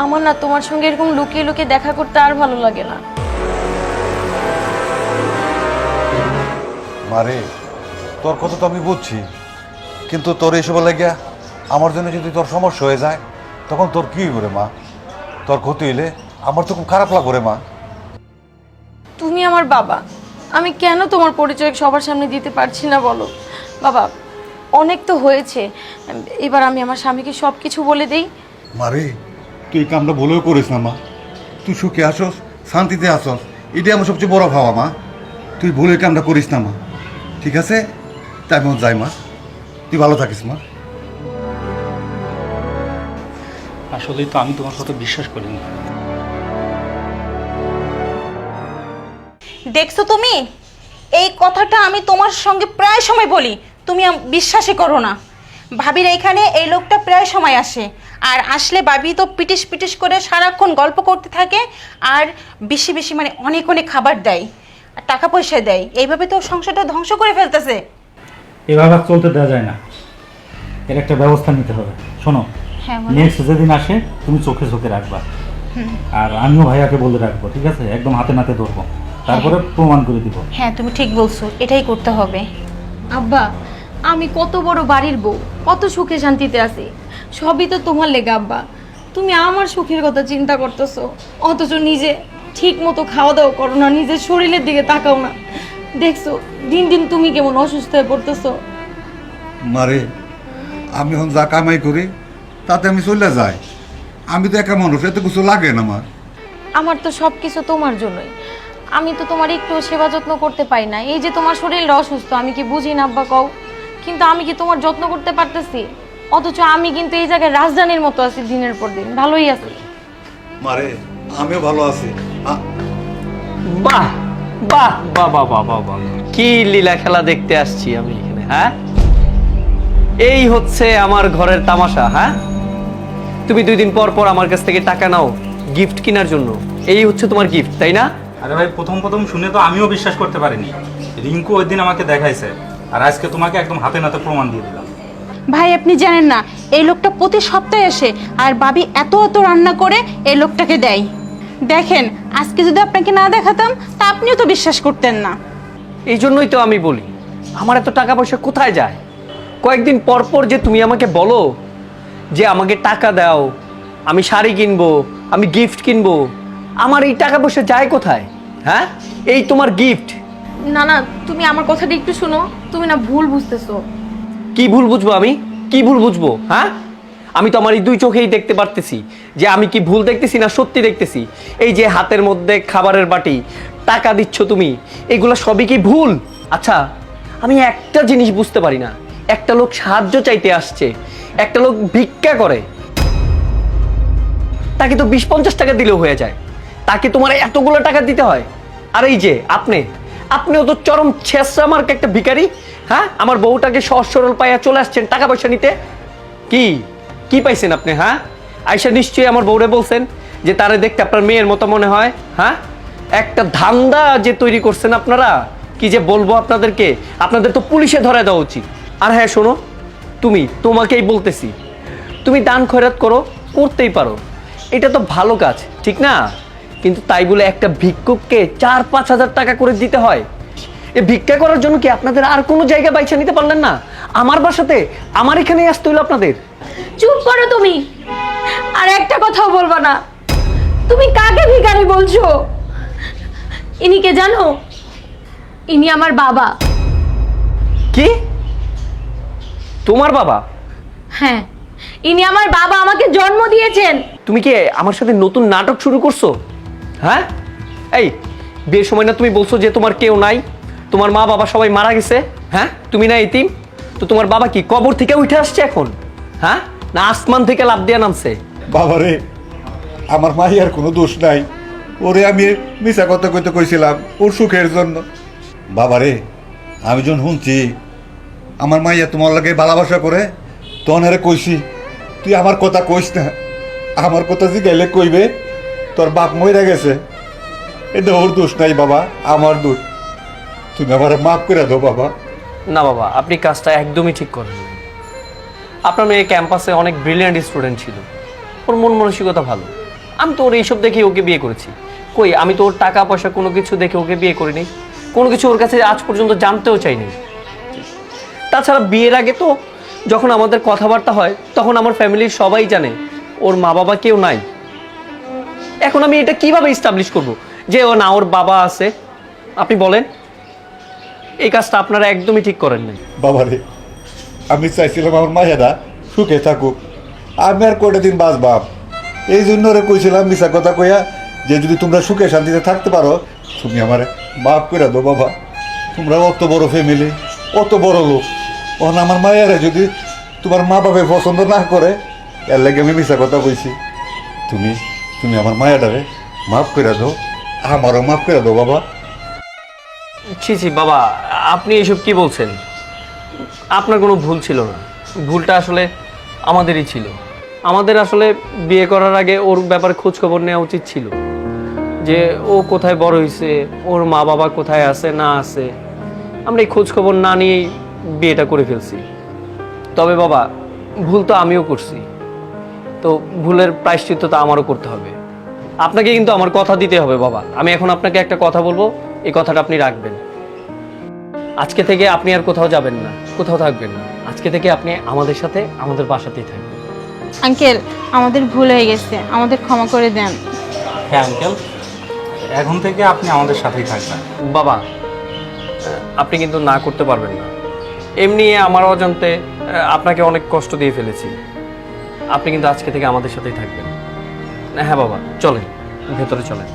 আমার না তোমার সঙ্গে এরকম লুকিয়ে লুকিয়ে দেখা করতে আর ভালো লাগে না। মারে, তোর কথা তো আমি বুঝছি, কিন্তু তোর এসব লাগিয়া আমার জন্য যদি তোর সমস্যা হয়ে যায় তখন তোর কি করে মা? তোর ক্ষতি হইলে আমার তো খুব খারাপ লাগবে রে মা। তুমি আমার বাবা, আমি কেন তোমার পরিচয় সবার সামনে দিতে পারছি না বলো? বাবা, অনেক তো হয়েছে, এবার আমি আমার স্বামীকে সব কিছু বলে দেই। মারে, তুই এই কামটা ভুলেও করিস না মা। তুই সুখে আসস, শান্তিতে আসস, এটাই আমার সবচেয়ে বড় ভাবা মা। তুই ভুলে এই কামটা করিস না মা, ঠিক আছে? তাই মন যাই মা, তুই ভালো থাকিস মা। আসলেই তো আমি তোমার কথা বিশ্বাস করিনি। দেখছো তুমি, এই কথাটা আমি তোমার সঙ্গে প্রায় সময় বলি, তুমি বিশ্বাসই করো না। ভাবির এইখানে এই লোকটা প্রায় সময় আসে, আর আসলে ভাবি তো পিটিস পিটিস করে সারাক্ষণ গল্প করতে থাকে, আর বেশি বেশি মানে অনেক অনেক খাবার দেয় আর টাকা পয়সা দেয়। এইভাবে তো সংসারটা ধ্বংস করে ফেলতেছে। এভাবে আর চলতে দেওয়া যায় না, এর একটা ব্যবস্থা নিতে হবে। শোনো, হ্যাঁ বলো। নেক্সট যেদিন আসে তুমি চোখে চোখে রাখবা, আর আমিও ভাইয়াকে বলে রাখবো, ঠিক আছে? একদম হাতে নাতে ধরবো, তারপরে প্রমাণ করে দিব। হ্যাঁ তুমি ঠিক বলছো, এটাই করতে হবে। আব্বা, আমি কত বড় বাড়ির বউ, কত সুখে শান্তিতে আছি, সবই তো তোমার লেগে আব্বা। তুমি আমার সুখের কথা চিন্তা করতেছো, অথচ নিজে ঠিক মতো খাওয়া দাওয়া করো না, নিজের শরীরের দিকে তাকাও না। দেখছো দিন দিন তুমি কেমন অসুস্থ হয়ে পড়তেছো। মারে, আমি এখন যা কামাই করি তাতে আমি চলে যাই। আমি তো একা মানুষ, এত কিছু লাগে না মা। আমার তো সব কিছু তোমার জন্যই, আমি তো তোমার একটু সেবা যত্ন করতে পারি না। এই যে তোমার শরীরটা অসুস্থ, আমি কি বুঝি না আব্বা কও? কিন্তু আমি কি তোমার যত্ন করতে পারতেছি? অথচ আমি কিন্তু এই জায়গায় রাজধানীর মতো আছি, দিনের পর দিন ভালোই আছি। মারে, আমিও ভালো আছি। বাহ বাহ বাহ বাহ বাহ বাহ বাহ, কি লীলা খেলা দেখতে আসছি আমি এখানে। হ্যাঁ, এই হচ্ছে আমার ঘরের তামাশা। হ্যাঁ, তুমি 2 দিন পর পর আমার কাছ থেকে টাকা নাও গিফট কেনার জন্য, এই হচ্ছে তোমার গিফট, তাই না? আরে ভাই, প্রথম প্রথম শুনে তো আমিও বিশ্বাস করতে পারিনি। রিঙ্কু ওই দিন আমাকে দেখাইছে, আর আজকে তোমাকে একদম হাতে নাতে প্রমাণ দিয়ে দিলাম। ভাই আপনি জানেন না, এই লোকটা প্রতি সপ্তাহে আসে, আর ভাবি এত এত রান্না করে এই লোকটাকে দেয়। দেখেন, আজকে যদি আপনাকে না দেখাতাম তা আপনিও তো বিশ্বাস করতেন না। এই জন্যই তো আমি বলি, আমার এত টাকা পয়সা কোথায় যায়? কয়েকদিন পর পর যে তুমি আমাকে বলো যে আমাকে টাকা দাও, আমি শাড়ি কিনবো, আমি গিফট কিনবো, আমার এই টাকা পয়সা যায় কোথায়? হ্যাঁ, এই তোমার গিফট। না না, তুমি আমার কথাটা একটু শোনো, তুমি না ভুল বুঝতেছো। কি ভুল বুঝবো আমি? কি ভুল বুঝবো? হ্যাঁ, আমি তো আমার এই 2 চোখেই দেখতে পারতেছি যে আমি কি ভুল দেখতেছি না সত্যি দেখতেছি। এই যে হাতের মধ্যে খাবারের বাটি, টাকা দিচ্ছ তুমি, এগুলো সবই কি ভুল? আচ্ছা, আমি একটা জিনিস বুঝতে পারি না, একটা লোক সাহায্য চাইতে আসছে, একটা লোক ভিক্ষা করে, তাকে তো 20-50 টাকা দিলেও হয়ে যায়, তাকে তোমার এতগুলো টাকা দিতে হয়? আর এই যে আপনিও তো চরম ছেঁচড়া মার্কা একটা ভিখারি। হ্যাঁ, আমার বউটাকে সহজ সরল পাইয়া চলে আসছেন টাকা পয়সা নিতে। কি পাইছেন আপনি? হ্যাঁ, আয়সা নিশ্চয়ই আমার বউরে বলছেন যে তারে দেখতে আপনার মেয়ের মতো মনে হয়। হ্যাঁ, একটা ধান্দা যে তৈরি করছেন আপনারা, কি যে বলবো আপনাদেরকে, আপনাদের তো পুলিশে ধরায় দেওয়া উচিত। আর হ্যাঁ শোনো, তোমাকেই বলতেছি, তুমি দান খয়রাত করতেই পারো, এটা তো ভালো কাজ, ঠিক না? কিন্তু তাই বলে একটা ভিক্ষুককে 4-5 হাজার টাকা করে দিতে হয়? এ ভিক্ষা করার জন্য কি আপনাদের আর কোনো জায়গা বাইছা নিতে পারলেন না? আমার বাসাতে, আমার এখানেই আসতে হইলো আপনাদের? চুপ করো তুমি, আর একটা কথাও বলবা না। তুমি কাকে ভিখারি বলছো? ইনি কে জানো? ইনি আমার বাবা। কি? তোমার বাবা? হ্যাঁ, ইনি আমার বাবা, আমাকে জন্ম দিয়েছেন। তুমি কি আমার সাথে নতুন নাটক শুরু করছো? হ্যাঁ, এই বিয়ের সময় না তুমি বলছো যে তোমার কেউ নাই, তোমার মা বাবা সবাই মারা গেছে। হ্যাঁ, তুমি না এতিম, তো তোমার বাবা কি কবর থেকে উঠে আসছে এখন? হ্যাঁ, না আসমান থেকে লাফ দিয়ে নামছে? বাবারে, আমার মাইয়ার কোনো দোষ নাই, ওরে আমি মিছা কথা কইতে কইছিলাম ওর সুখের জন্য। বাবারে, আমি যখন শুনছি আমার মাইয়া তোমার লাগে ভালোবাসা করে, তখন আরে কইছি তুই আমার কথা কইস না, আমার কথা জিগাইলে কইবে তোর বাপ মইরা গেছে। এটা ওর দোষ নাই বাবা, আমার দোষ। তুমি আমার মাফ করে দাও বাবা। না বাবা, আপনি কাজটা একদমই ঠিক করেন। আপনার মেয়ে ক্যাম্পাসে অনেক ব্রিলিয়ান্ট স্টুডেন্ট ছিল, ওর মন মানসিকতা ভালো, আমি তো ওর এইসব দেখে ওকে বিয়ে করেছি। কই, আমি তো ওর টাকা পয়সা কোনো কিছু দেখে ওকে বিয়ে করিনি, কোনো কিছু ওর কাছে আজ পর্যন্ত জানতেও চাইনি। তাছাড়া বিয়ের আগে তো যখন আমাদের কথাবার্তা হয় তখন আমার ফ্যামিলির সবাই জানে ওর মা বাবা কেউ নাই। এখন আমি এটা কিভাবে এস্টাবলিশ করব যে ও না, ওর বাবা আছে? আপনি বলেন, এই কাজটা আপনারা একদমই ঠিক করেন নাই। বাবারে, আমি চাইছিলাম আমার মায়েরা সুখে থাকুক, আমি আর কয়টা দিন বাঁচবাম। এই জন্য ওরে কইছিলাম মিছা কথা কইয়া যে যদি তোমরা সুখে শান্তিতে থাকতে পারো তুমি আমার মাফ করে দাও বাবা। তোমরা অত বড় ফ্যামিলি, অত বড় লোক, ওখানে আমার মায়েরা যদি তোমার মা বাবা পছন্দ না করে, এর লাগে আমি মিছা কথা কইছি। তুমি তুমি আমার মায়েরারে মাফ করে দাও, আমারও মাফ করে দাও বাবা। ছি ছি বাবা, আপনি এসব কি বলছেন? আপনার কোনো ভুল ছিল না, ভুলটা আসলে আমাদেরই ছিল। আমাদের আসলে বিয়ে করার আগে ওর ব্যাপারে খোঁজ খবর নেওয়া উচিত ছিল, যে ও কোথায় বড় হয়েছে, ওর মা বাবা কোথায় আছে না আছে। আমরা এই খোঁজ খবর না নিয়েই বিয়েটা করে ফেলছি। তবে বাবা, ভুল তো আমিও করছি, তো ভুলের প্রায়শ্চিত্ত তো আমারও করতে হবে। আপনাকে কিন্তু আমার কথা দিতে হবে বাবা। আমি এখন আপনাকে একটা কথা বলবো, এই কথাটা আপনি রাখবেন। আজকে থেকে আপনি আর কোথাও যাবেন না, কোথাও থাকবেন না। আজকে থেকে আপনি আমাদের সাথে, আমাদের বাসাতেই থাকবেন। আঙ্কেল, আমাদের ভুল হয়ে গেছে, আমাদের ক্ষমা করে দেন। হ্যাঁ আঙ্কেল, এখন থেকে আপনি আমাদের সাথেই থাকবেন। বাবা, আপনি কিন্তু না করতে পারবেন না। এমনি আমার অজান্তে আপনাকে অনেক কষ্ট দিয়ে ফেলেছি। আপনি কিন্তু আজকে থেকে আমাদের সাথেই থাকবেন। হ্যাঁ বাবা, চলেন, ভেতরে চলেন।